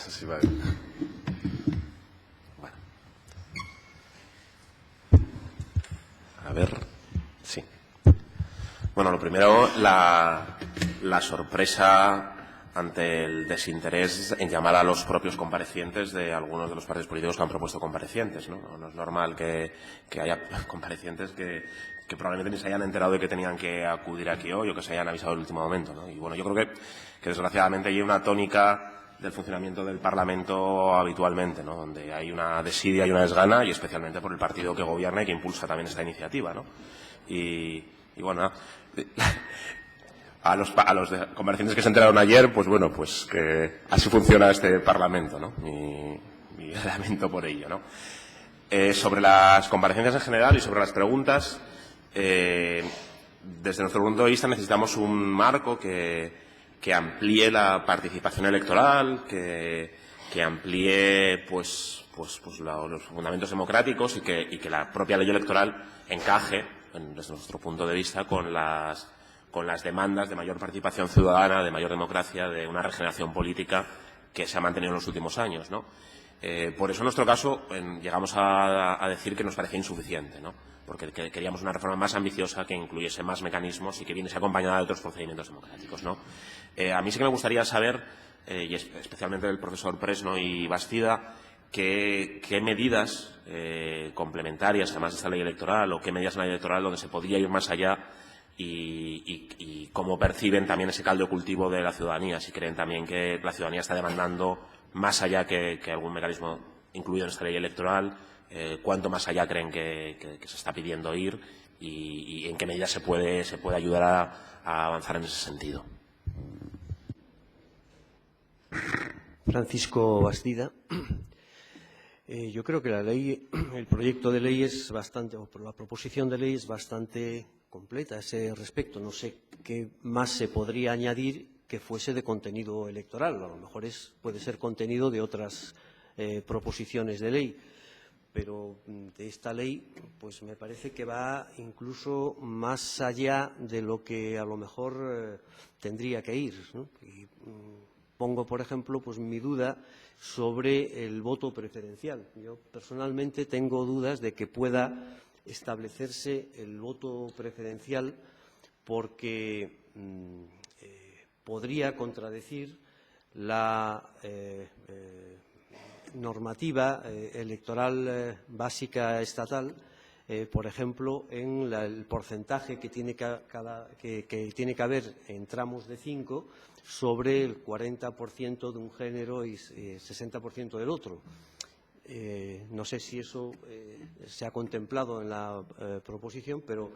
Sí, vale. Bueno. A ver. Sí. Bueno, lo primero, la sorpresa ante el desinterés en llamar a los propios comparecientes de algunos de los partidos políticos que han propuesto comparecientes, ¿no? No es normal que haya comparecientes que probablemente ni se hayan enterado de que tenían que acudir aquí hoy o que se hayan avisado en el último momento, ¿no? Y bueno, yo creo que desgraciadamente hay una tónica del funcionamiento del Parlamento habitualmente, ¿no? Donde hay una desidia y una desgana, y especialmente por el partido que gobierna y que impulsa también esta iniciativa, ¿no? Y bueno, a los comparecientes que se enteraron ayer, pues bueno, pues que así funciona este Parlamento, ¿no? Y lamento por ello, ¿no? Sobre las comparecencias en general y sobre las preguntas, desde nuestro punto de vista necesitamos un marco que amplíe la participación electoral, que amplíe pues los fundamentos democráticos y que la propia ley electoral encaje, desde nuestro punto de vista, con las demandas de mayor participación ciudadana, de mayor democracia, de una regeneración política que se ha mantenido en los últimos años, ¿no? Por eso, en nuestro caso, llegamos a decir que nos parecía insuficiente, ¿no? Porque queríamos una reforma más ambiciosa que incluyese más mecanismos y que viniese acompañada de otros procedimientos democráticos, ¿no? A mí sí que me gustaría saber, y especialmente del profesor Presno y Bastida, qué medidas complementarias, además de esta ley electoral, o qué medidas en la ley electoral donde se podría ir más allá y cómo perciben también ese caldo de cultivo de la ciudadanía, si creen también que la ciudadanía está demandando más allá que algún mecanismo incluido en esta ley electoral, cuánto más allá creen que se está pidiendo ir y en qué medida se puede ayudar a avanzar en ese sentido. Francisco Bastida. Yo creo que el proyecto de ley es bastante, o la proposición de ley es bastante completa a ese respecto. No sé qué más se podría añadir que fuese de contenido electoral. A lo mejor puede ser contenido de otras proposiciones de ley. Pero de esta ley, pues me parece que va incluso más allá de lo que a lo mejor tendría que ir, ¿no? Y pongo, por ejemplo, pues mi duda sobre el voto preferencial. Yo personalmente tengo dudas de que pueda establecerse el voto preferencial porque podría contradecir la normativa electoral básica estatal, por ejemplo, en el porcentaje que tiene que haber en tramos de 5 sobre el 40% de un género y 60% del otro. No sé si eso se ha contemplado en la proposición, pero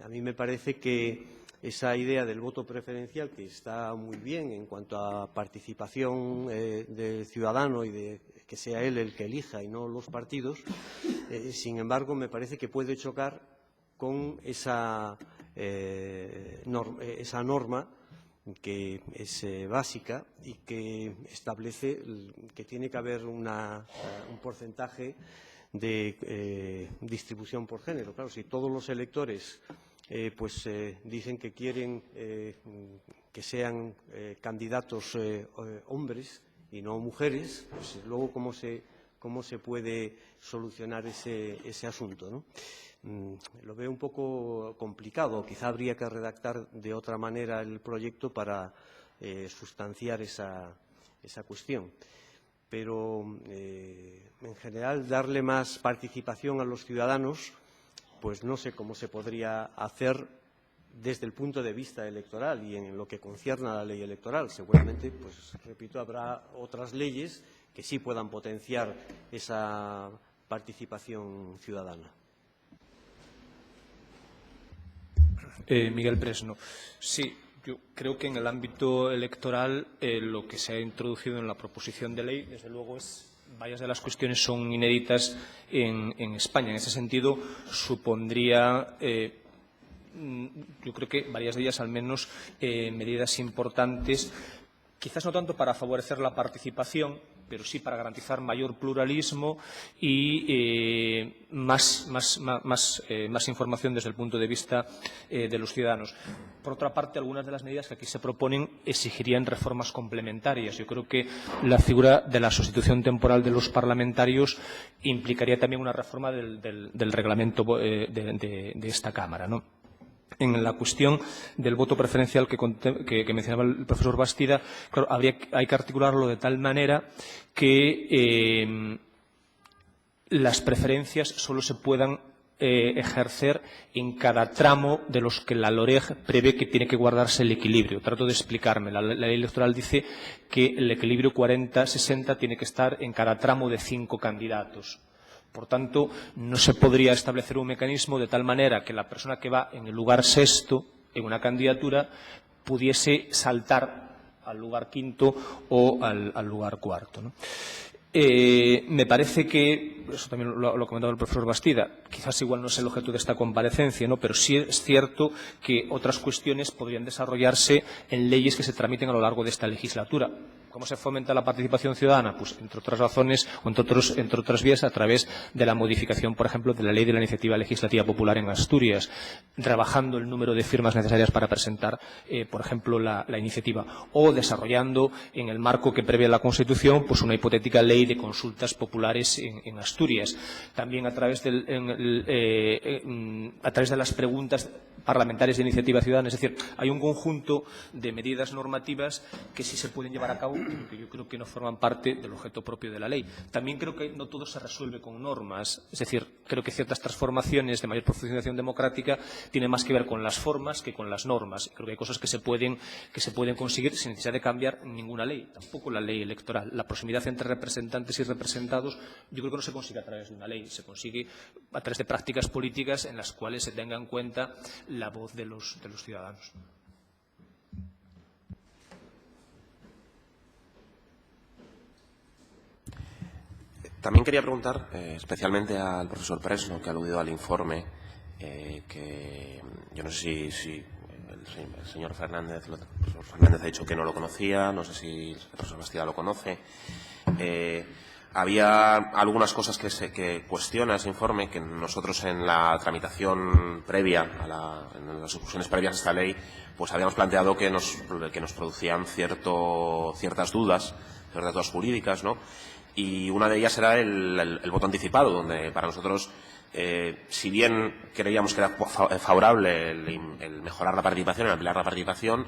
a mí me parece que esa idea del voto preferencial, que está muy bien en cuanto a participación del ciudadano y de que sea él el que elija y no los partidos, sin embargo, me parece que puede chocar con esa norma que es básica y que establece que tiene que haber un porcentaje de distribución por género. Claro, si todos los electores dicen que quieren que sean candidatos hombres y no mujeres, pues luego cómo se puede solucionar ese asunto, ¿no? Lo veo un poco complicado. Quizá habría que redactar de otra manera el proyecto para sustanciar esa cuestión. Pero, en general, darle más participación a los ciudadanos, pues no sé cómo se podría hacer desde el punto de vista electoral y en lo que concierne a la ley electoral. Seguramente, pues repito, habrá otras leyes que sí puedan potenciar esa participación ciudadana. Miguel Presno. Sí, yo creo que en el ámbito electoral lo que se ha introducido en la proposición de ley, desde luego, varias de las cuestiones son inéditas en España. En ese sentido, supondría, yo creo que varias de ellas al menos, medidas importantes quizás no tanto para favorecer la participación, pero sí para garantizar mayor pluralismo y más información desde el punto de vista de los ciudadanos. Por otra parte, algunas de las medidas que aquí se proponen exigirían reformas complementarias. Yo creo que la figura de la sustitución temporal de los parlamentarios implicaría también una reforma del reglamento de esta Cámara, ¿no? En la cuestión del voto preferencial que mencionaba el profesor Bastida, claro, hay que articularlo de tal manera que las preferencias solo se puedan ejercer en cada tramo de los que la LOREG prevé que tiene que guardarse el equilibrio. Trato de explicarme. La ley electoral dice que el equilibrio 40-60 tiene que estar en cada tramo de 5 candidatos. Por tanto, no se podría establecer un mecanismo de tal manera que la persona que va en el lugar 6º en una candidatura pudiese saltar al lugar 5º o al lugar 4º, ¿no? Me parece que, eso también lo comentaba el profesor Bastida, quizás igual no es el objeto de esta comparecencia, ¿no? Pero sí es cierto que otras cuestiones podrían desarrollarse en leyes que se tramiten a lo largo de esta legislatura. ¿Cómo se fomenta la participación ciudadana? Pues, entre otras razones, o entre otras vías, a través de la modificación, por ejemplo, de la Ley de la Iniciativa Legislativa Popular en Asturias, rebajando el número de firmas necesarias para presentar, por ejemplo, la iniciativa, o desarrollando, en el marco que prevé la Constitución, pues una hipotética ley de consultas populares en Asturias. También a través de las preguntas parlamentarias de iniciativa ciudadana. Es decir, hay un conjunto de medidas normativas que sí se pueden llevar a cabo, pero que yo creo que no forman parte del objeto propio de la ley. También creo que no todo se resuelve con normas. Es decir, creo que ciertas transformaciones de mayor profundización democrática tienen más que ver con las formas que con las normas. Creo que hay cosas que se pueden conseguir sin necesidad de cambiar ninguna ley, tampoco la ley electoral. La proximidad entre representantes y representados yo creo que no se consigue a través de una ley, se consigue a través de prácticas políticas en las cuales se tenga en cuenta la voz de los ciudadanos. También quería preguntar, especialmente al profesor Presno, que ha aludido al informe, que yo no sé si el señor Fernández, el profesor Fernández ha dicho que no lo conocía, no sé si el profesor Bastida lo conoce. Había algunas cosas que cuestiona ese informe, que nosotros en la tramitación previa, en las discusiones previas a esta ley, pues habíamos planteado que nos producían ciertas dudas jurídicas, ¿no? Y una de ellas era el voto anticipado, donde para nosotros, si bien creíamos que era favorable el mejorar la participación, el ampliar la participación,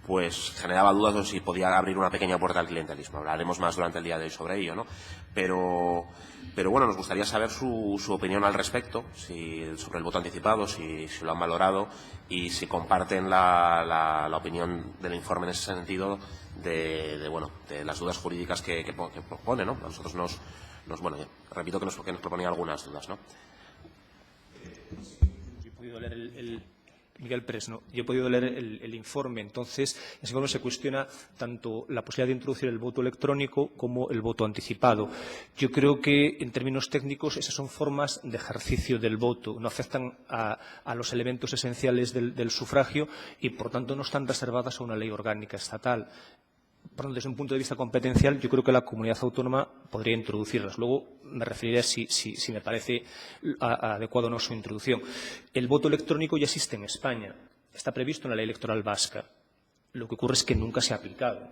pues generaba dudas de si podía abrir una pequeña puerta al clientelismo. Hablaremos más durante el día de hoy sobre ello, ¿no? Pero bueno, nos gustaría saber su opinión al respecto, sobre el voto anticipado, si lo han valorado y si comparten la opinión del informe en ese sentido de las dudas jurídicas que propone, ¿no? A nosotros repito que nos proponía algunas dudas, ¿no? Yo he podido leer Miguel Presno, yo he podido leer el informe. Entonces, en ese informe se cuestiona tanto la posibilidad de introducir el voto electrónico como el voto anticipado. Yo creo que, en términos técnicos, esas son formas de ejercicio del voto, no afectan a los elementos esenciales del sufragio y, por tanto, no están reservadas a una ley orgánica estatal. Por tanto, desde un punto de vista competencial, yo creo que la comunidad autónoma podría introducirlas. Luego me referiré a si me parece adecuado o no su introducción. El voto electrónico ya existe en España. Está previsto en la ley electoral vasca. Lo que ocurre es que nunca se ha aplicado,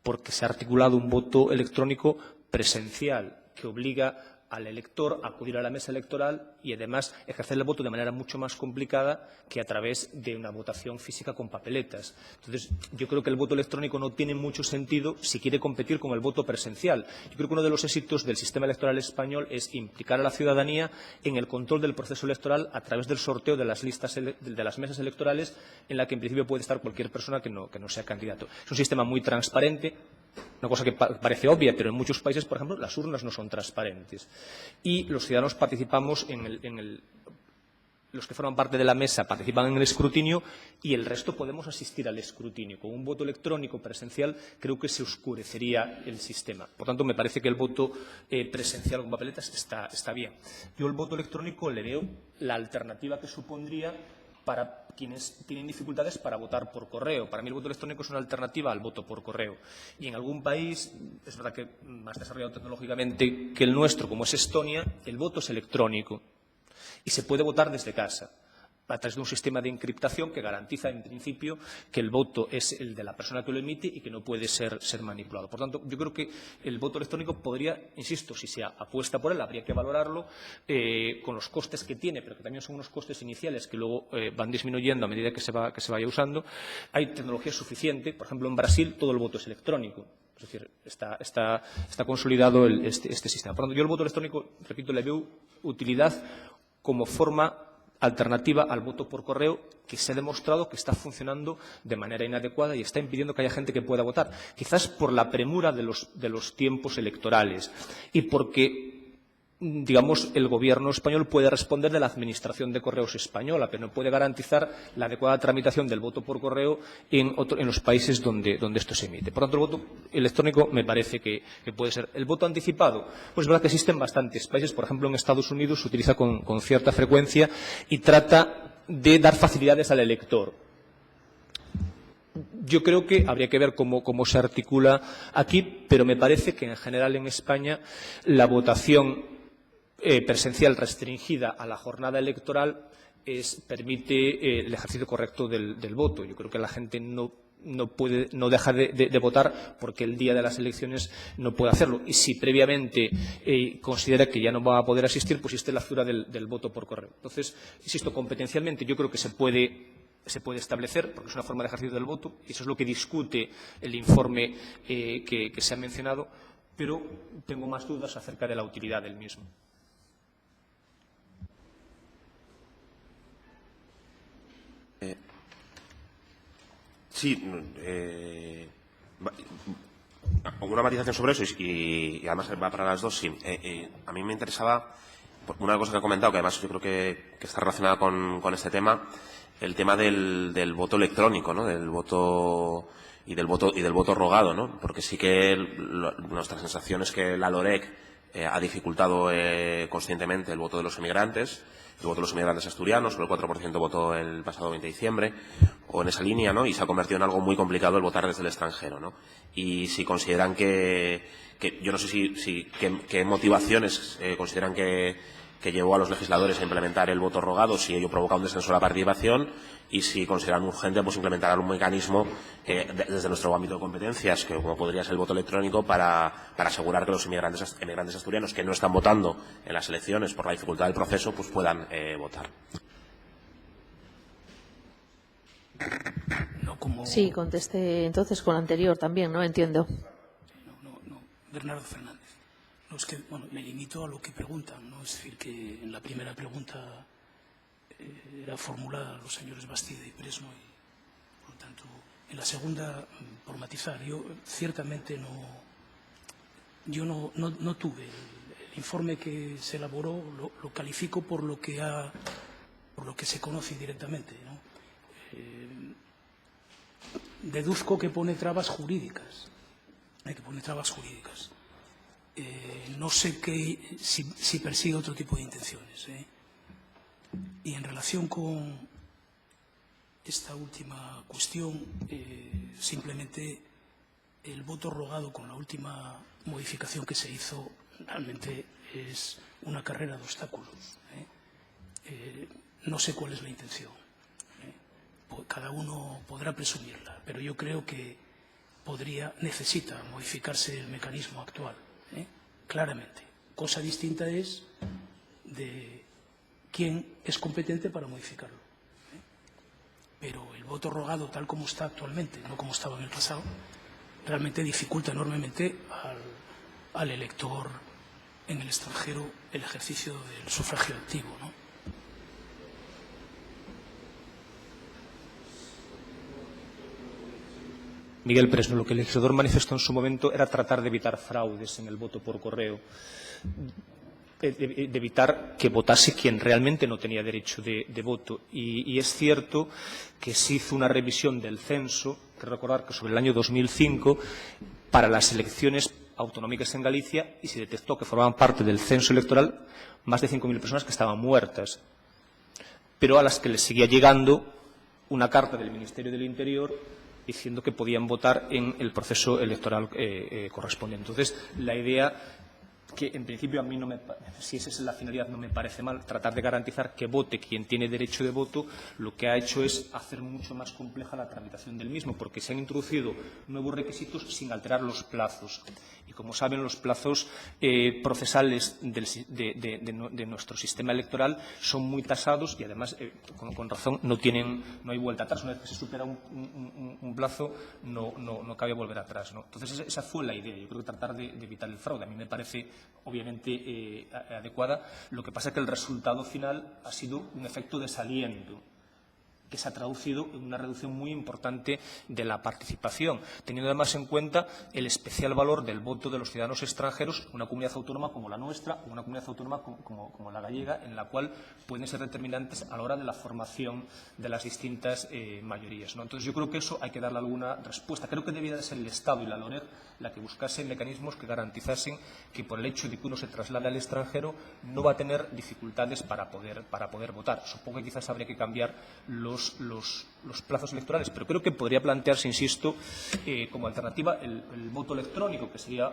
porque se ha articulado un voto electrónico presencial que obliga al elector a acudir a la mesa electoral y, además, ejercer el voto de manera mucho más complicada que a través de una votación física con papeletas. Entonces, yo creo que el voto electrónico no tiene mucho sentido si quiere competir con el voto presencial. Yo creo que uno de los éxitos del sistema electoral español es implicar a la ciudadanía en el control del proceso electoral a través del sorteo de las listas de las mesas electorales, en la que en principio puede estar cualquier persona que no sea candidato. Es un sistema muy transparente. Una cosa que parece obvia, pero en muchos países, por ejemplo, las urnas no son transparentes. Y los ciudadanos participamos los que forman parte de la mesa participan en el escrutinio y el resto podemos asistir al escrutinio. Con un voto electrónico presencial creo que se oscurecería el sistema. Por tanto, me parece que el voto presencial con papeletas está bien. Yo el voto electrónico le veo la alternativa que supondría para quienes tienen dificultades para votar por correo. Para mí el voto electrónico es una alternativa al voto por correo. Y en algún país, es verdad que más desarrollado tecnológicamente que el nuestro, como es Estonia, el voto es electrónico y se puede votar desde casa, a través de un sistema de encriptación que garantiza, en principio, que el voto es el de la persona que lo emite y que no puede ser manipulado. Por tanto, yo creo que el voto electrónico podría, insisto, si se apuesta por él, habría que valorarlo con los costes que tiene, pero que también son unos costes iniciales que luego van disminuyendo a medida que se vaya usando. Hay tecnología suficiente. Por ejemplo, en Brasil todo el voto es electrónico. Es decir, está consolidado este sistema. Por tanto, yo el voto electrónico, repito, le veo utilidad como forma alternativa al voto por correo, que se ha demostrado que está funcionando de manera inadecuada y está impidiendo que haya gente que pueda votar. Quizás por la premura de los tiempos electorales y porque, digamos, el Gobierno español puede responder de la Administración de Correos española, pero no puede garantizar la adecuada tramitación del voto por correo en los países donde esto se emite. Por tanto, el voto electrónico me parece que puede ser. El voto anticipado, pues es verdad que existen bastantes países. Por ejemplo, en Estados Unidos se utiliza con cierta frecuencia y trata de dar facilidades al elector. Yo creo que habría que ver cómo se articula aquí, pero me parece que en general en España la votación presencial restringida a la jornada electoral permite el ejercicio correcto del voto. Yo creo que la gente no deja de votar porque el día de las elecciones no puede hacerlo. Y si previamente considera que ya no va a poder asistir, pues existe la figura del voto por correo. Entonces, insisto, competencialmente yo creo que se puede establecer, porque es una forma de ejercicio del voto, y eso es lo que discute el informe que se ha mencionado, pero tengo más dudas acerca de la utilidad del mismo. Sí, una matización sobre eso y además va para las dos. Sí, a mí me interesaba una cosa que ha comentado, que además yo creo que está relacionada con este tema, el tema del voto electrónico, ¿no? Del voto y del voto rogado, ¿no? Porque sí que nuestra sensación es que la LOREC ha dificultado conscientemente el voto de los emigrantes. El voto de los inmigrantes asturianos, solo el 4% votó el pasado 20 de diciembre, o en esa línea, ¿no? Y se ha convertido en algo muy complicado el votar desde el extranjero, ¿no? Y si consideran que yo no sé qué motivaciones consideran que llevó a los legisladores a implementar el voto rogado, si ello provoca un descenso de la participación, y si consideran urgente pues implementar un mecanismo desde nuestro ámbito de competencias, que como podría ser el voto electrónico, para asegurar que los emigrantes asturianos que no están votando en las elecciones por la dificultad del proceso pues puedan votar. Sí, contesté entonces con la anterior también, ¿no? Entiendo. No, Bernardo Fernández. No, es que, bueno, me limito a lo que preguntan, ¿no? Es decir, que en la primera pregunta era formulada a los señores Bastida y Presno y, por lo tanto, en la segunda, por matizar, yo ciertamente no tuve el informe que se elaboró, lo califico por lo que se conoce directamente, ¿no? Deduzco que pone trabas jurídicas, no sé si persigue otro tipo de intenciones. Y en relación con esta última cuestión, simplemente el voto rogado con la última modificación que se hizo realmente es una carrera de obstáculos. No sé cuál es la intención. Cada uno podrá presumirla, pero yo creo que necesita modificarse el mecanismo actual, claramente. Cosa distinta es de quién es competente para modificarlo. Pero el voto rogado, tal como está actualmente, no como estaba en el pasado, realmente dificulta enormemente al elector en el extranjero el ejercicio del sufragio activo, ¿no? Miguel Presno, lo que el legislador manifestó en su momento era tratar de evitar fraudes en el voto por correo, de evitar que votase quien realmente no tenía derecho de voto. Y es cierto que se hizo una revisión del censo, hay que recordar que sobre el año 2005, para las elecciones autonómicas en Galicia, y se detectó que formaban parte del censo electoral más de 5.000 personas que estaban muertas, pero a las que les seguía llegando una carta del Ministerio del Interior diciendo que podían votar en el proceso electoral correspondiente. Entonces, la idea que en principio a mí no me, si esa es la finalidad, no me parece mal, tratar de garantizar que vote quien tiene derecho de voto, lo que ha hecho es hacer mucho más compleja la tramitación del mismo, porque se han introducido nuevos requisitos sin alterar los plazos. Y como saben, los plazos procesales de nuestro sistema electoral son muy tasados y además, con razón, no hay vuelta atrás. Una vez que se supera un plazo, no cabe volver atrás, ¿no? Entonces, esa fue la idea. Yo creo que tratar de evitar el fraude. A mí me parece, obviamente, adecuada. Lo que pasa es que el resultado final ha sido un efecto desaliento, que se ha traducido en una reducción muy importante de la participación, teniendo además en cuenta el especial valor del voto de los ciudadanos extranjeros en una comunidad autónoma como la nuestra o una comunidad autónoma como la gallega, en la cual pueden ser determinantes a la hora de la formación de las distintas mayorías, ¿no? Entonces, yo creo que eso hay que darle alguna respuesta. Creo que debía de ser el Estado y la LOREG la que buscasen mecanismos que garantizasen que, por el hecho de que uno se traslade al extranjero, no va a tener dificultades para poder votar. Supongo que quizás habría que cambiar los plazos electorales, pero creo que podría plantearse, insisto, como alternativa el voto electrónico, que sería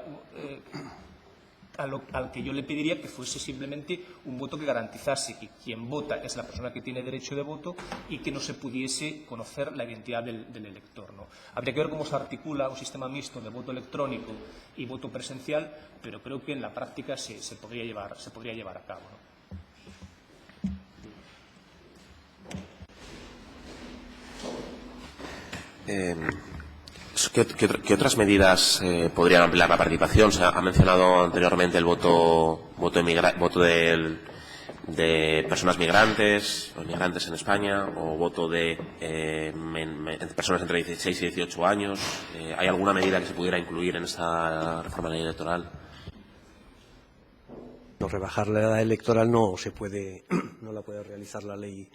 al que yo le pediría que fuese simplemente un voto que garantizase que quien vota es la persona que tiene derecho de voto y que no se pudiese conocer la identidad del elector, ¿no? Habría que ver cómo se articula un sistema mixto de voto electrónico y voto presencial, pero creo que en la práctica se podría llevar a cabo, ¿no? ¿Qué otras medidas podrían ampliar la participación? Se ha mencionado anteriormente el voto de personas migrantes o migrantes en España, o voto de personas entre 16 y 18 años. ¿Hay alguna medida que se pudiera incluir en esta reforma de la ley electoral? No, rebajar la edad electoral no la puede realizar la ley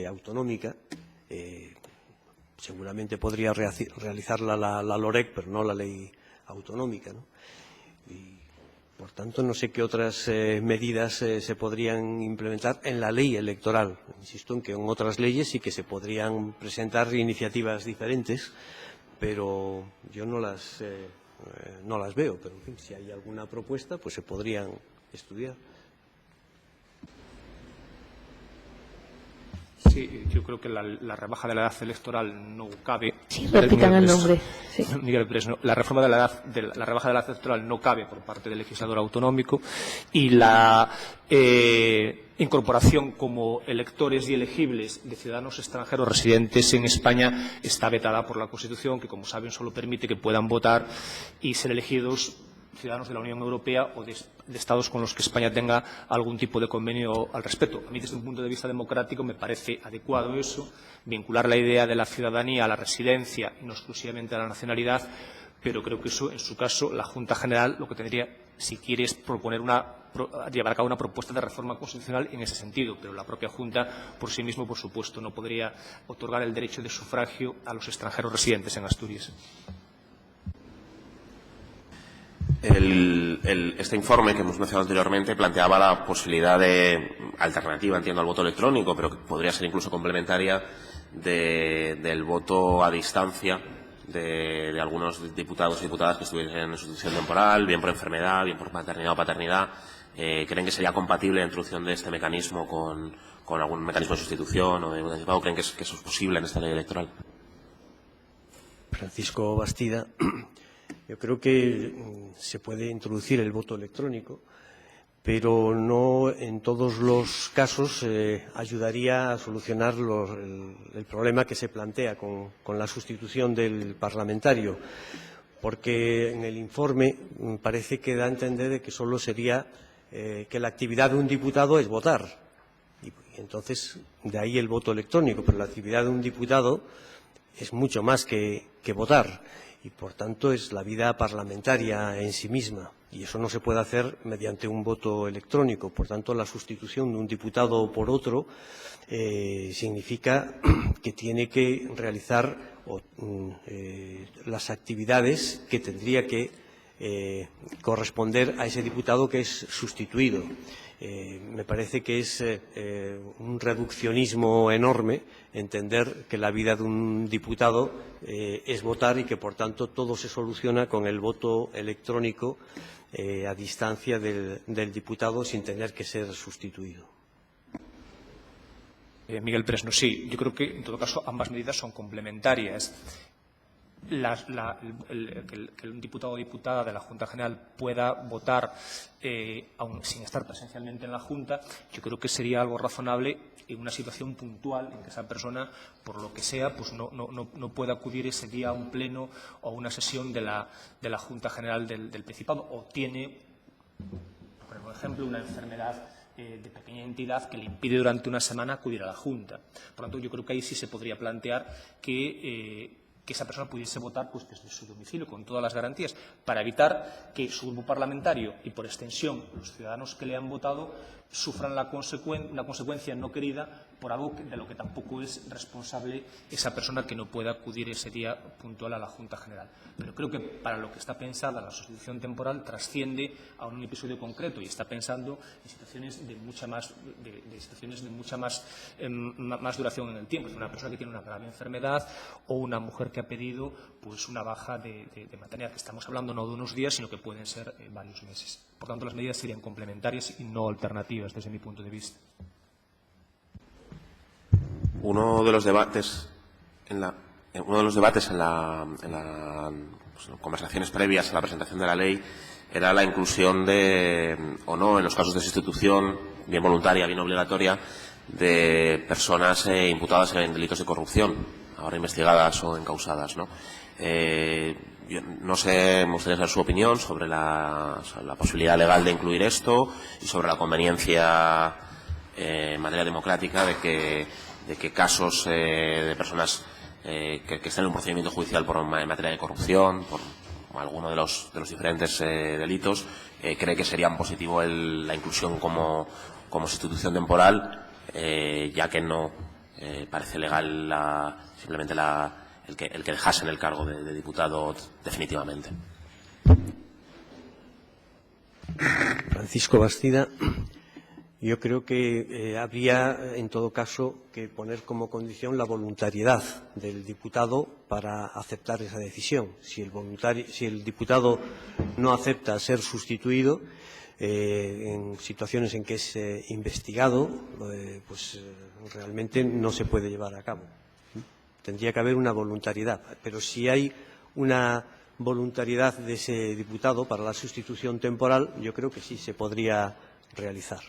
autonómica. Seguramente podría realizarla la LOREG, pero no la ley autonómica, ¿no? Y, por tanto, no sé qué otras medidas se podrían implementar en la ley electoral. Insisto en que en otras leyes sí que se podrían presentar iniciativas diferentes, pero yo no las veo. Pero, en fin, si hay alguna propuesta, pues se podrían estudiar. Sí, yo creo que la rebaja de la edad electoral no cabe. Sí, repitan el nombre. Sí. Miguel Pérez, no. La rebaja de la edad electoral no cabe por parte del legislador autonómico, y la incorporación como electores y elegibles de ciudadanos extranjeros residentes en España está vetada por la Constitución, que, como saben, solo permite que puedan votar y ser elegidos ciudadanos de la Unión Europea o de Estados con los que España tenga algún tipo de convenio al respecto. A mí, desde un punto de vista democrático, me parece adecuado eso, vincular la idea de la ciudadanía a la residencia y no exclusivamente a la nacionalidad, pero creo que eso, en su caso, la Junta General lo que tendría, si quiere, es llevar a cabo una propuesta de reforma constitucional en ese sentido, pero la propia Junta, por sí mismo, por supuesto, no podría otorgar el derecho de sufragio a los extranjeros residentes en Asturias. Este informe que hemos mencionado anteriormente planteaba la posibilidad de alternativa, entiendo, al voto electrónico, pero que podría ser incluso complementaria del voto a distancia de algunos diputados y diputadas que estuviesen en sustitución temporal, bien por enfermedad, bien por maternidad o paternidad. ¿Creen que sería compatible la introducción de este mecanismo con algún mecanismo de sustitución o de un anticipado? ¿Creen que eso es posible en esta ley electoral? Francisco Bastida. Yo creo que se puede introducir el voto electrónico, pero no en todos los casos ayudaría a solucionar el problema que se plantea con la sustitución del parlamentario, porque en el informe parece que da a entender de que solo sería que la actividad de un diputado es votar. Y entonces, de ahí el voto electrónico, pero la actividad de un diputado es mucho más que votar. Y, por tanto, es la vida parlamentaria en sí misma. Y eso no se puede hacer mediante un voto electrónico. Por tanto, la sustitución de un diputado por otro significa que tiene que realizar las actividades que tendría que corresponder a ese diputado que es sustituido. Me parece que es un reduccionismo enorme entender que la vida de un diputado es votar y que, por tanto, todo se soluciona con el voto electrónico a distancia del diputado sin tener que ser sustituido. Miguel Presno, sí. Yo creo que, en todo caso, ambas medidas son complementarias. Que un diputado o diputada de la Junta General pueda votar, aun sin estar presencialmente en la Junta, yo creo que sería algo razonable en una situación puntual en que esa persona, por lo que sea, pues no pueda acudir ese día a un pleno o a una sesión de la Junta General del Principado, o tiene, por ejemplo, una enfermedad de pequeña entidad que le impide durante una semana acudir a la Junta. Por lo tanto, yo creo que ahí sí se podría plantear que esa persona pudiese votar pues, desde su domicilio, con todas las garantías, para evitar que su grupo parlamentario y, por extensión, los ciudadanos que le han votado sufran una consecuencia no querida por algo de lo que tampoco es responsable esa persona que no pueda acudir ese día puntual a la Junta General. Pero creo que para lo que está pensada la sustitución temporal trasciende a un episodio concreto y está pensando en situaciones de mucha más duración en el tiempo. Es una persona que tiene una grave enfermedad o una mujer que ha pedido pues una baja de maternidad, que estamos hablando no de unos días, sino que pueden ser varios meses. Por tanto, las medidas serían complementarias y no alternativas desde mi punto de vista. Uno de los debates en las conversaciones previas a la presentación de la ley era la inclusión o no, en los casos de sustitución, bien voluntaria, bien obligatoria, de personas imputadas en delitos de corrupción, ahora investigadas o encausadas, ¿no? Yo no sé, me gustaría saber su opinión sobre la posibilidad legal de incluir esto y sobre la conveniencia en materia democrática de que casos de personas que están en un procedimiento judicial en materia de corrupción, por alguno de los diferentes delitos, cree que sería positivo la inclusión como sustitución temporal, ya que no parece legal simplemente el que dejasen el cargo de diputado definitivamente. Francisco Bastida. Yo creo que habría, en todo caso, que poner como condición la voluntariedad del diputado para aceptar esa decisión. Si el diputado no acepta ser sustituido en situaciones en que es investigado, pues realmente no se puede llevar a cabo. Tendría que haber una voluntariedad. Pero si hay una voluntariedad de ese diputado para la sustitución temporal, yo creo que sí se podría realizar.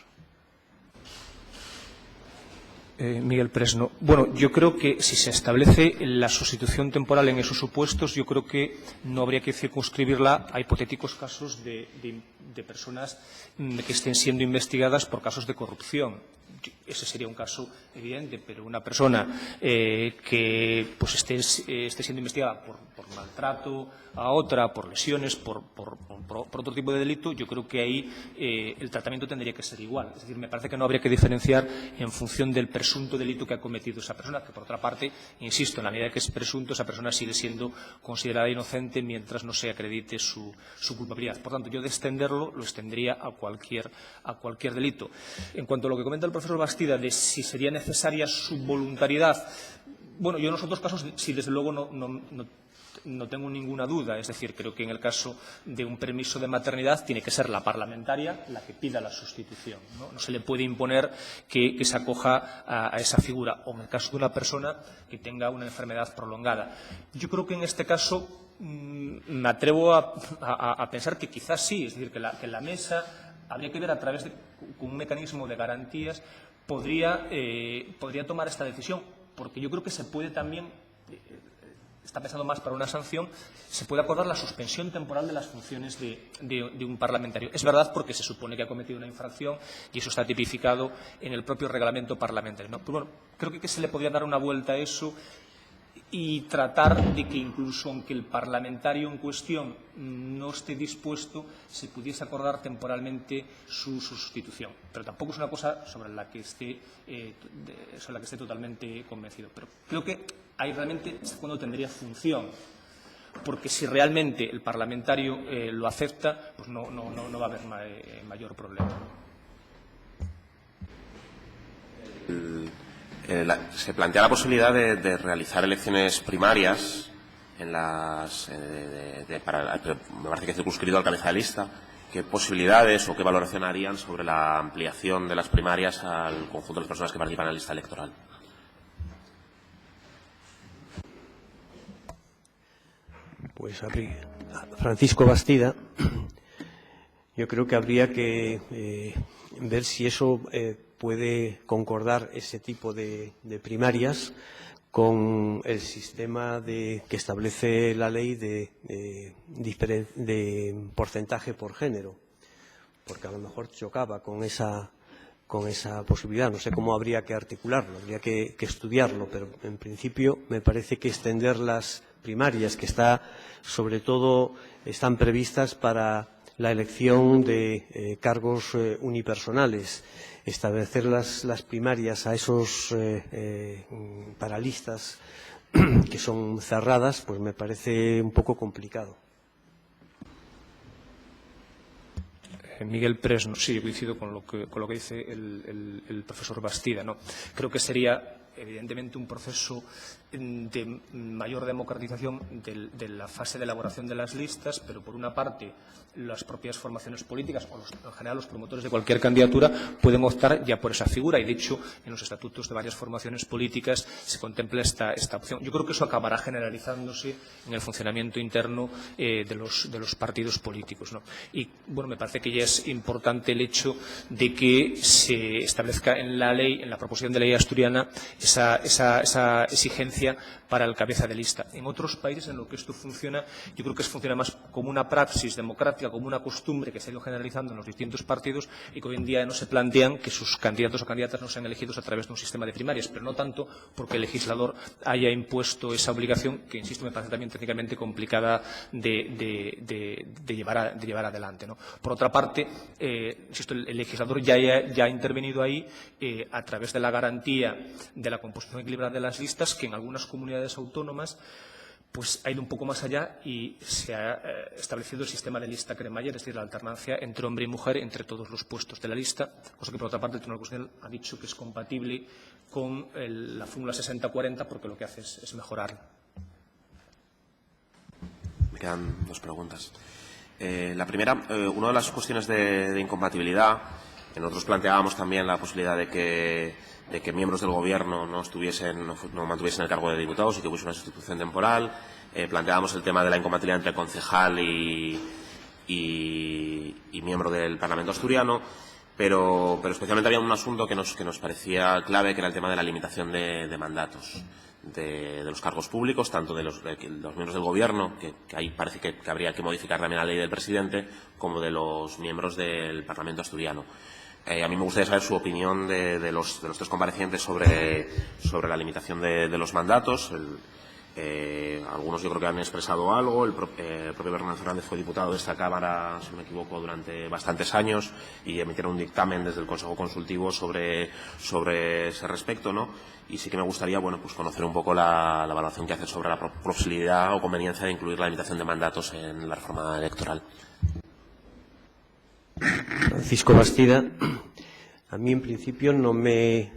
Miguel Presno. Bueno, yo creo que si se establece la sustitución temporal en esos supuestos, yo creo que no habría que circunscribirla a hipotéticos casos de personas que estén siendo investigadas por casos de corrupción. Ese sería un caso evidente, pero una persona que pues esté siendo investigada por maltrato a otra, por lesiones, por otro tipo de delito, yo creo que ahí el tratamiento tendría que ser igual. Es decir, me parece que no habría que diferenciar en función del presunto delito que ha cometido esa persona, que por otra parte, insisto, en la medida que es presunto, esa persona sigue siendo considerada inocente mientras no se acredite su culpabilidad. Por tanto, yo de extenderlo, lo extendería a cualquier delito. En cuanto a lo que comenta el profesor Bastida de si sería necesaria su voluntariedad, bueno, yo en los otros casos sí, desde luego, no tengo ninguna duda. Es decir, creo que en el caso de un permiso de maternidad tiene que ser la parlamentaria la que pida la sustitución. No se le puede imponer que se acoja a esa figura. O en el caso de una persona que tenga una enfermedad prolongada. Yo creo que en este caso me atrevo a pensar que quizás sí. Es decir, que la mesa habría que ver a través de un mecanismo de garantías podría tomar esta decisión. Porque yo creo que se puede también, está pensado más para una sanción, se puede acordar la suspensión temporal de las funciones de un parlamentario. Es verdad, porque se supone que ha cometido una infracción y eso está tipificado en el propio reglamento parlamentario, ¿no? Pero bueno, creo que se le podría dar una vuelta a eso y tratar de que incluso aunque el parlamentario en cuestión no esté dispuesto, se pudiese acordar temporalmente su sustitución. Pero tampoco es una cosa sobre la que esté totalmente convencido. Pero creo que ahí realmente es cuando tendría función. porque si realmente el parlamentario lo acepta, pues no va a haber mayor problema. Se plantea la posibilidad de realizar elecciones primarias en las me parece que circunscrito al cabeza de lista. ¿Qué posibilidades o qué valoración harían sobre la ampliación de las primarias al conjunto de las personas que participan en la lista electoral? Pues Francisco Bastida, yo creo que habría que ver si eso puede concordar, ese tipo de primarias, con el sistema que establece la ley de porcentaje por género, porque a lo mejor chocaba con esa posibilidad. No sé cómo habría que articularlo, habría que estudiarlo, pero en principio me parece que extender las primarias, que sobre todo están previstas para la elección de cargos unipersonales, establecer las primarias a esos para listas que son cerradas, pues me parece un poco complicado. Miguel Presno, sí, yo coincido con lo que dice el profesor Bastida, ¿no? Creo que sería evidentemente un proceso de mayor democratización de la fase de elaboración de las listas, pero por una parte las propias formaciones políticas o en general los promotores de cualquier candidatura pueden optar ya por esa figura y de hecho en los estatutos de varias formaciones políticas se contempla esta opción. Yo creo que eso acabará generalizándose en el funcionamiento interno de los partidos políticos, ¿no? Y bueno, me parece que ya es importante el hecho de que se establezca en la ley, en la proposición de ley asturiana, esa exigencia para el cabeza de lista. En otros países en lo que esto funciona, yo creo que funciona más como una praxis democrática, como una costumbre que se ha ido generalizando en los distintos partidos y que hoy en día no se plantean que sus candidatos o candidatas no sean elegidos a través de un sistema de primarias, pero no tanto porque el legislador haya impuesto esa obligación que, insisto, me parece también técnicamente complicada de llevar adelante, ¿no? Por otra parte, insisto, el legislador ya ha intervenido ahí a través de la garantía de la composición equilibrada de las listas, que en algunas comunidades autónomas pues ha ido un poco más allá y se ha establecido el sistema de lista cremalla, es decir, la alternancia entre hombre y mujer entre todos los puestos de la lista, cosa que por otra parte el Tribunal Constitucional ha dicho que es compatible con la fórmula 60-40 porque lo que hace es mejorarla. Me quedan dos preguntas. La primera, una de las cuestiones de incompatibilidad, nosotros planteábamos también la posibilidad de que miembros del Gobierno no mantuviesen el cargo de diputados y que hubiese una sustitución temporal. Planteábamos el tema de la incompatibilidad entre concejal y miembro del Parlamento asturiano, pero especialmente había un asunto que nos parecía clave, que era el tema de la limitación de mandatos de los cargos públicos, tanto de los miembros del Gobierno, que ahí parece que habría que modificar también la ley del presidente, como de los miembros del Parlamento asturiano. A mí me gustaría saber su opinión de los tres comparecientes sobre la limitación de los mandatos. Algunos yo creo que han expresado algo. El propio Bernardo Fernández fue diputado de esta Cámara, si no me equivoco, durante bastantes años y emitieron un dictamen desde el Consejo Consultivo sobre ese respecto, ¿no? Y sí que me gustaría, bueno, pues conocer un poco la valoración que hace sobre la posibilidad o conveniencia de incluir la limitación de mandatos en la reforma electoral. Francisco Bastida, a mí en principio no me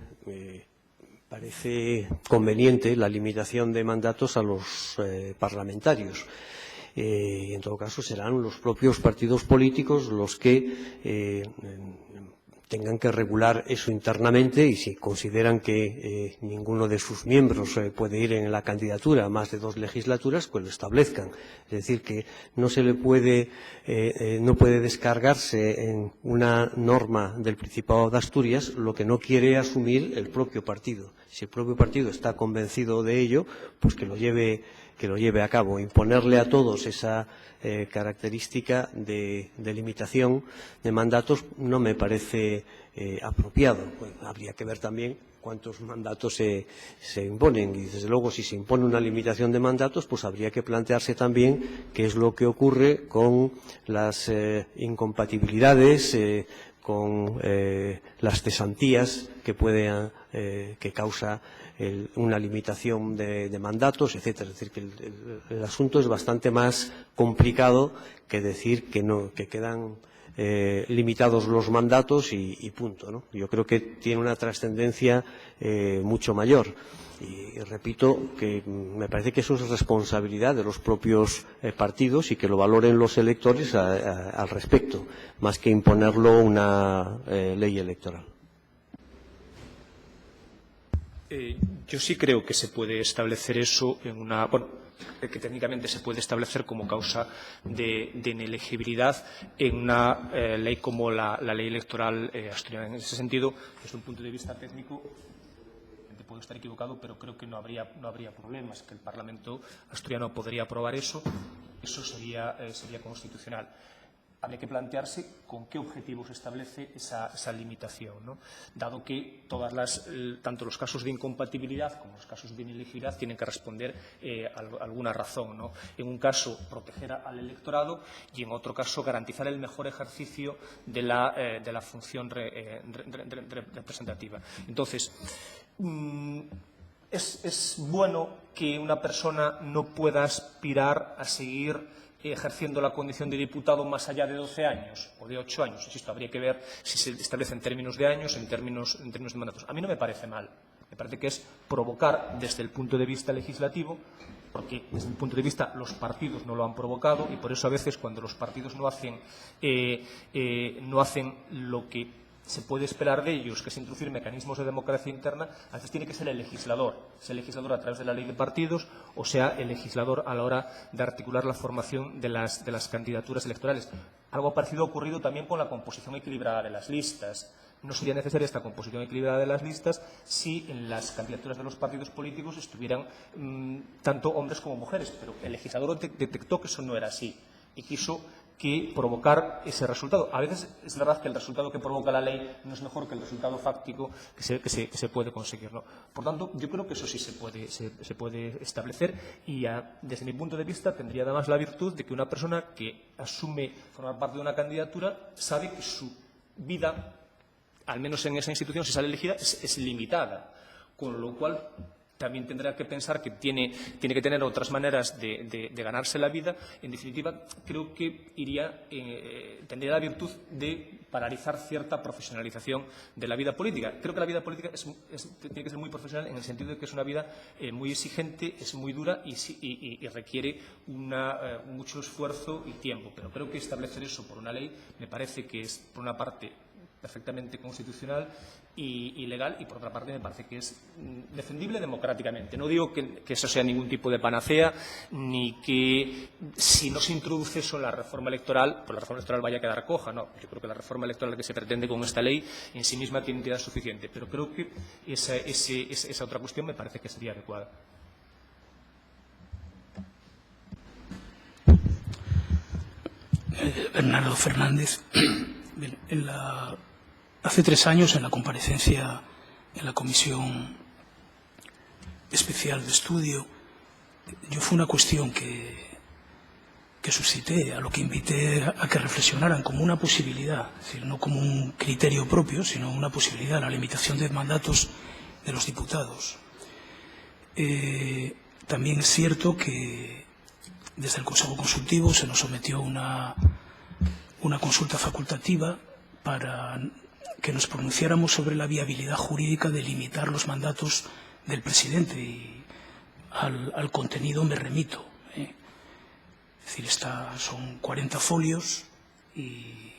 parece conveniente la limitación de mandatos a los parlamentarios. En todo caso, serán los propios partidos políticos los que tengan que regular eso internamente y si consideran que ninguno de sus miembros puede ir en la candidatura a más de 2 legislaturas, pues lo establezcan. Es decir, que no se le puede, no puede descargarse en una norma del Principado de Asturias lo que no quiere asumir el propio partido. Si el propio partido está convencido de ello, pues que lo lleve a cabo. Imponerle a todos esa característica de limitación de mandatos no me parece apropiado. Bueno, habría que ver también cuántos mandatos se imponen y, desde luego, si se impone una limitación de mandatos, pues habría que plantearse también qué es lo que ocurre con las incompatibilidades con las cesantías que causa una limitación de mandatos, etcétera. Es decir, que el asunto es bastante más complicado que decir que quedan limitados los mandatos y punto, ¿no? Yo creo que tiene una trascendencia mucho mayor. Y repito que me parece que eso es responsabilidad de los propios partidos y que lo valoren los electores al respecto, más que imponerlo una ley electoral. Yo sí creo que se puede establecer eso en una... Bueno, que técnicamente se puede establecer como causa de inelegibilidad en una ley como la ley electoral asturiana. En ese sentido, desde un punto de vista técnico, puedo estar equivocado, pero creo que no habría problemas, que el Parlamento asturiano podría aprobar eso. Eso sería constitucional. Habría que plantearse con qué objetivos se establece esa limitación, ¿no? Dado que tanto los casos de incompatibilidad como los casos de inelegibilidad tienen que responder a alguna razón, ¿no? En un caso, proteger al electorado y en otro caso, garantizar el mejor ejercicio de la función representativa. Entonces, es bueno que una persona no pueda aspirar a seguir ejerciendo la condición de diputado más allá de 12 años o de 8 años. Insisto, habría que ver si se establece en términos de años, en términos de mandatos. A mí no me parece mal. Me parece que es provocar desde el punto de vista legislativo, porque desde el punto de vista los partidos no lo han provocado y por eso a veces cuando los partidos no hacen lo que se puede esperar de ellos, que es introducir mecanismos de democracia interna, a veces tiene que ser el legislador a través de la ley de partidos, o sea, el legislador a la hora de articular la formación de las candidaturas electorales. Algo parecido ha ocurrido también con la composición equilibrada de las listas. No sería necesaria esta composición equilibrada de las listas si en las candidaturas de los partidos políticos estuvieran tanto hombres como mujeres, pero el legislador detectó que eso no era así y quiso provocar ese resultado. A veces es verdad que el resultado que provoca la ley no es mejor que el resultado fáctico que se puede conseguir, ¿no? Por tanto, yo creo que eso sí se puede establecer y desde mi punto de vista tendría además la virtud de que una persona que asume formar parte de una candidatura sabe que su vida, al menos en esa institución, si sale elegida, es limitada, con lo cual también tendrá que pensar que tiene que tener otras maneras de ganarse la vida. En definitiva, creo que tendría la virtud de paralizar cierta profesionalización de la vida política. Creo que la vida política tiene que ser muy profesional en el sentido de que es una vida muy exigente, es muy dura y requiere mucho esfuerzo y tiempo. Pero creo que establecer eso por una ley me parece que es, por una parte, perfectamente constitucional y legal, y por otra parte me parece que es defendible democráticamente. No digo que eso sea ningún tipo de panacea, ni que si no se introduce eso en la reforma electoral, pues la reforma electoral vaya a quedar coja. No, yo creo que la reforma electoral que se pretende con esta ley en sí misma tiene entidad suficiente, pero creo que esa otra cuestión me parece que sería adecuada. Bernardo Fernández. Bien, hace 3 años, en la comparecencia en la Comisión Especial de Estudio, yo fue una cuestión que suscité, a lo que invité a que reflexionaran como una posibilidad, es decir, no como un criterio propio, sino una posibilidad, la limitación de mandatos de los diputados. También es cierto que desde el Consejo Consultivo se nos sometió una consulta facultativa para que nos pronunciáramos sobre la viabilidad jurídica de limitar los mandatos del presidente, y al contenido me remito. Es decir, son 40 folios y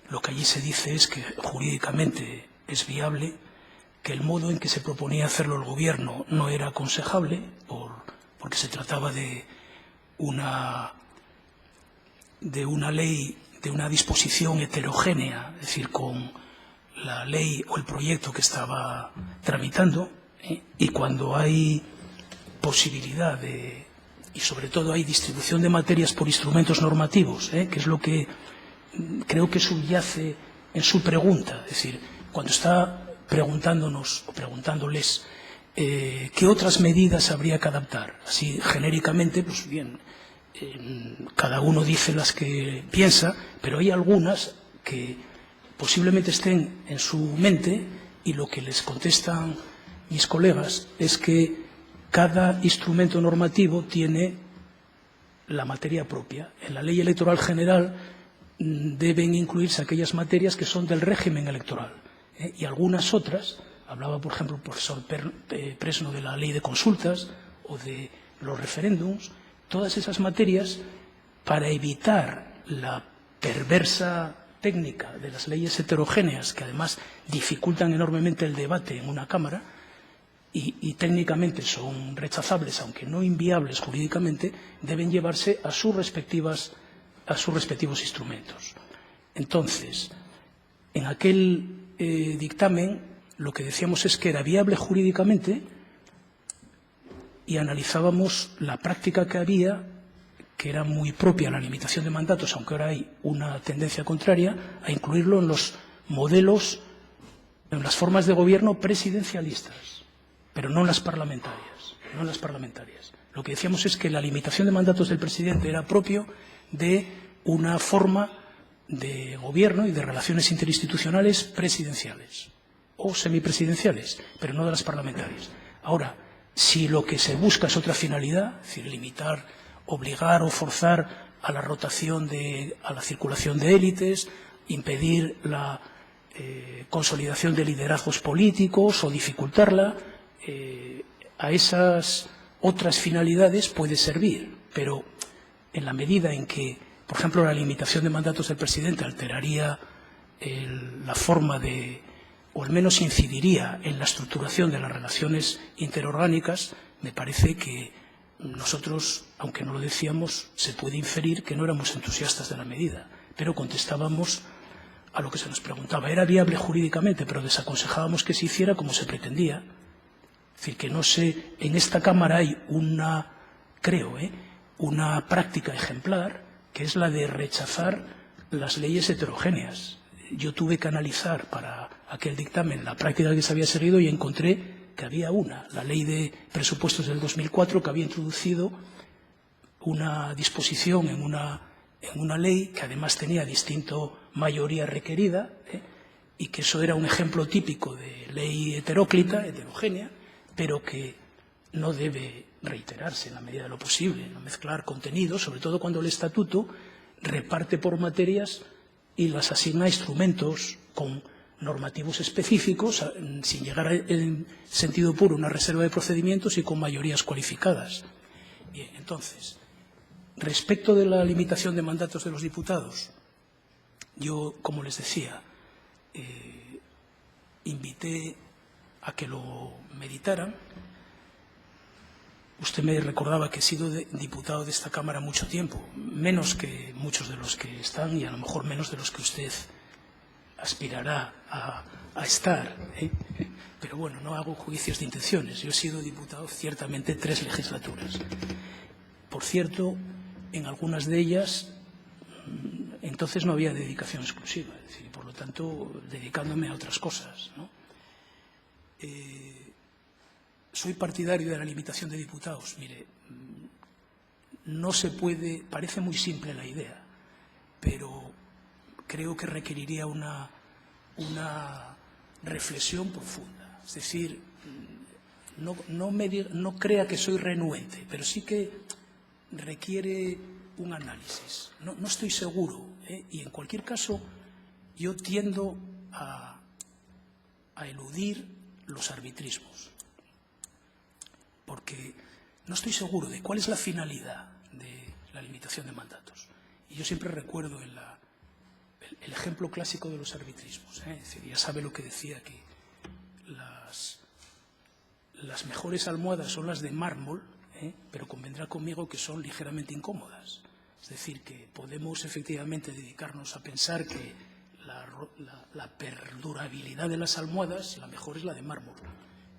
lo que allí se dice es que jurídicamente es viable, que el modo en que se proponía hacerlo el Gobierno no era aconsejable porque se trataba de una ley, de una disposición heterogénea, es decir, con la ley o el proyecto que estaba tramitando, y cuando hay posibilidad y sobre todo hay distribución de materias por instrumentos normativos, que es lo que creo que subyace en su pregunta, es decir, cuando está preguntándonos o preguntándoles qué otras medidas habría que adaptar, así genéricamente, pues bien, cada uno dice las que piensa, pero hay algunas que posiblemente estén en su mente, y lo que les contestan mis colegas es que cada instrumento normativo tiene la materia propia. En la Ley Electoral General deben incluirse aquellas materias que son del régimen electoral, y algunas otras, hablaba por ejemplo el profesor Presno de la Ley de Consultas o de los referéndums, todas esas materias, para evitar la perversa técnica de las leyes heterogéneas, que además dificultan enormemente el debate en una Cámara y técnicamente son rechazables, aunque no inviables jurídicamente, deben llevarse a sus respectivos instrumentos. Entonces, en aquel dictamen lo que decíamos es que era viable jurídicamente y analizábamos la práctica que había, que era muy propia la limitación de mandatos, aunque ahora hay una tendencia contraria, a incluirlo en los modelos, en las formas de gobierno presidencialistas, pero no en las parlamentarias. No en las parlamentarias. Lo que decíamos es que la limitación de mandatos del presidente era propio de una forma de gobierno y de relaciones interinstitucionales presidenciales o semipresidenciales, pero no de las parlamentarias. Ahora, si lo que se busca es otra finalidad, es decir, limitar, obligar o forzar a la rotación, a la circulación de élites, impedir la consolidación de liderazgos políticos o dificultarla, a esas otras finalidades puede servir, pero en la medida en que, por ejemplo, la limitación de mandatos del presidente alteraría la forma de, o al menos incidiría en la estructuración de las relaciones interorgánicas, me parece que nosotros, aunque no lo decíamos, se puede inferir que no éramos entusiastas de la medida, pero contestábamos a lo que se nos preguntaba. Era viable jurídicamente, pero desaconsejábamos que se hiciera como se pretendía. Es decir, que no sé, en esta Cámara hay una, creo, una práctica ejemplar, que es la de rechazar las leyes heterogéneas. Yo tuve que analizar para aquel dictamen la práctica que se había seguido y encontré que había una, la Ley de Presupuestos del 2004, que había introducido una disposición en una ley que además tenía distinto mayoría requerida, y que eso era un ejemplo típico de ley heteróclita, heterogénea, pero que no debe reiterarse en la medida de lo posible, no mezclar contenidos, sobre todo cuando el Estatuto reparte por materias y las asigna a instrumentos con normativos específicos, sin llegar en sentido puro a una reserva de procedimientos y con mayorías cualificadas. Bien, entonces, respecto de la limitación de mandatos de los diputados, yo, como les decía, invité a que lo meditaran. Usted me recordaba que he sido diputado de esta Cámara mucho tiempo, menos que muchos de los que están y a lo mejor menos de los que usted aspirará a estar. Pero bueno, no hago juicios de intenciones. Yo he sido diputado ciertamente 3 legislaturas. Por cierto, en algunas de ellas entonces no había dedicación exclusiva, es decir, por lo tanto, dedicándome a otras cosas, ¿no? Soy partidario de la limitación de diputados. Mire, no se puede, parece muy simple la idea, pero creo que requeriría una reflexión profunda. Es decir, no crea que soy renuente, pero sí que requiere un análisis. No estoy seguro, y en cualquier caso yo tiendo a eludir los arbitrismos, porque no estoy seguro de cuál es la finalidad de la limitación de mandatos. Y yo siempre recuerdo el ejemplo clásico de los arbitrismos. Es decir, ya sabe lo que decía, que las mejores almohadas son las de mármol, pero convendrá conmigo que son ligeramente incómodas. Es decir, que podemos efectivamente dedicarnos a pensar que la perdurabilidad de las almohadas, la mejor es la de mármol,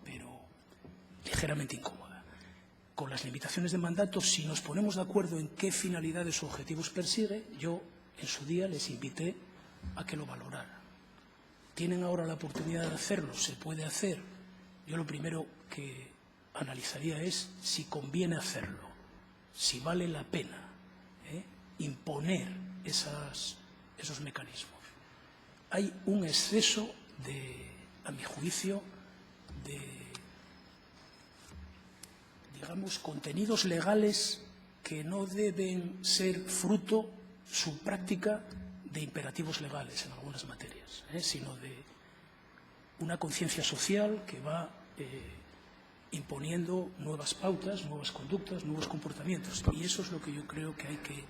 pero ligeramente incómoda. Con las limitaciones de mandatos, si nos ponemos de acuerdo en qué finalidades o objetivos persigue, yo en su día les invité a que lo valoraran. ¿Tienen ahora la oportunidad de hacerlo? ¿Se puede hacer? Yo lo primero que analizaría es si conviene hacerlo, si vale la pena imponer esos mecanismos. hay un exceso de, a mi juicio, de, digamos, contenidos legales que no deben ser fruto, su práctica, de imperativos legales en algunas materias, sino de una conciencia social que va imponiendo nuevas pautas, nuevas conductas, nuevos comportamientos. Y eso es lo que yo creo que hay que...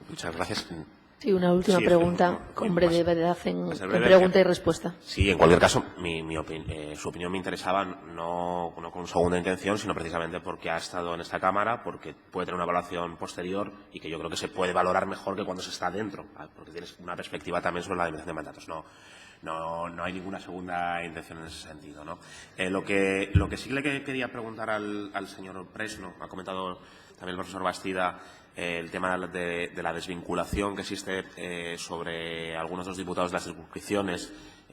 Muchas gracias. Sí, una última pregunta con brevedad en pregunta y respuesta. Sí, en cualquier caso, su opinión me interesaba no con segunda intención, sino precisamente porque ha estado en esta Cámara, porque puede tener una evaluación posterior y que yo creo que se puede valorar mejor que cuando se está dentro, porque tienes una perspectiva también sobre la limitación de mandatos. No hay ninguna segunda intención en ese sentido, ¿no? Lo que sí le quería preguntar al señor Presno, ha comentado también el profesor Bastida, el tema de la desvinculación que existe sobre algunos de los diputados de las circunscripciones,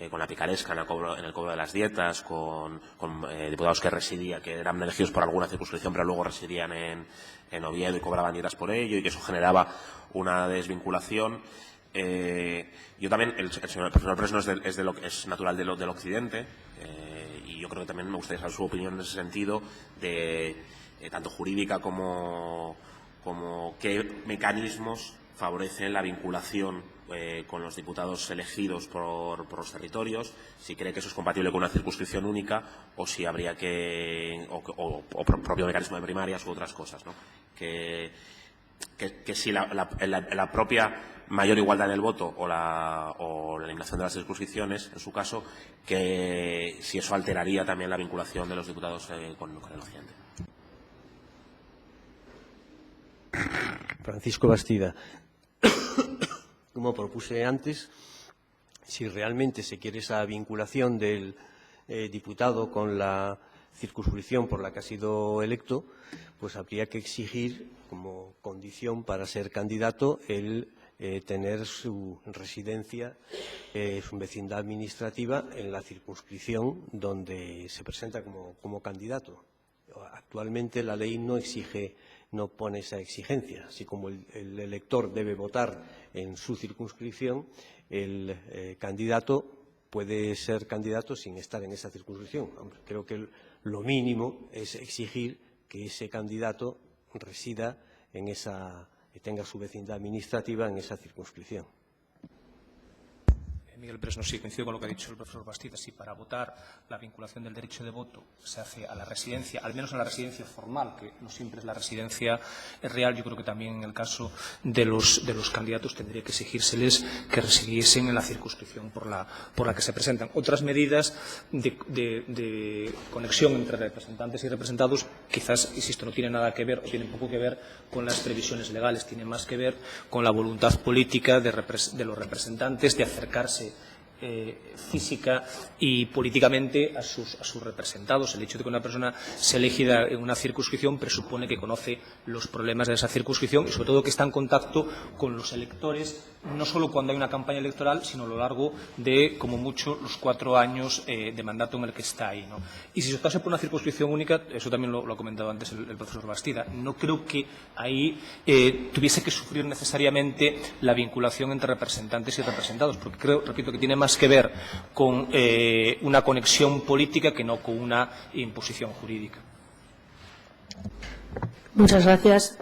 con la picaresca en el cobro de las dietas, con diputados que eran elegidos por alguna circunscripción pero luego residían en Oviedo y cobraban dietas por ello, y que eso generaba una desvinculación. Yo también, el profesor Presno es natural del occidente, y yo creo que también me gustaría saber su opinión en ese sentido, de tanto jurídica como qué mecanismos favorecen la vinculación con los diputados elegidos por los territorios, si cree que eso es compatible con una circunscripción única o si habría o propio mecanismo de primarias u otras cosas, ¿no? Que si la propia mayor igualdad del voto o la eliminación de las circunscripciones, en su caso, que si eso alteraría también la vinculación de los diputados con el occidente. Francisco Bastida. Como propuse antes, si realmente se quiere esa vinculación del diputado con la circunscripción por la que ha sido electo, pues habría que exigir como condición para ser candidato el tener su residencia, su vecindad administrativa en la circunscripción donde se presenta como candidato. Actualmente la ley no pone esa exigencia, así como el elector debe votar en su circunscripción, el candidato puede ser candidato sin estar en esa circunscripción. Creo que lo mínimo es exigir que ese candidato resida en tenga su vecindad administrativa en esa circunscripción. Miguel Presno, sí, coincido con lo que ha dicho el profesor Bastida. Si para votar la vinculación del derecho de voto se hace a la residencia, al menos a la residencia formal, que no siempre es la residencia real, yo creo que también en el caso de los candidatos tendría que exigírseles que residiesen en la circunscripción por la que se presentan. Otras medidas de conexión entre representantes y representados quizás, insisto, no tienen nada que ver o tienen poco que ver con las previsiones legales, tienen más que ver con la voluntad política de los representantes de acercarse física y políticamente a sus representados. El hecho de que una persona sea elegida en una circunscripción presupone que conoce los problemas de esa circunscripción y, sobre todo, que está en contacto con los electores, no solo cuando hay una campaña electoral, sino a lo largo de, como mucho, los 4 años de mandato en el que está ahí, ¿no? Y si se optase por una circunscripción única, eso también lo ha comentado antes el profesor Bastida, no creo que ahí tuviese que sufrir necesariamente la vinculación entre representantes y representados, porque creo, repito, que tiene más que ver con una conexión política que no con una imposición jurídica. Muchas gracias.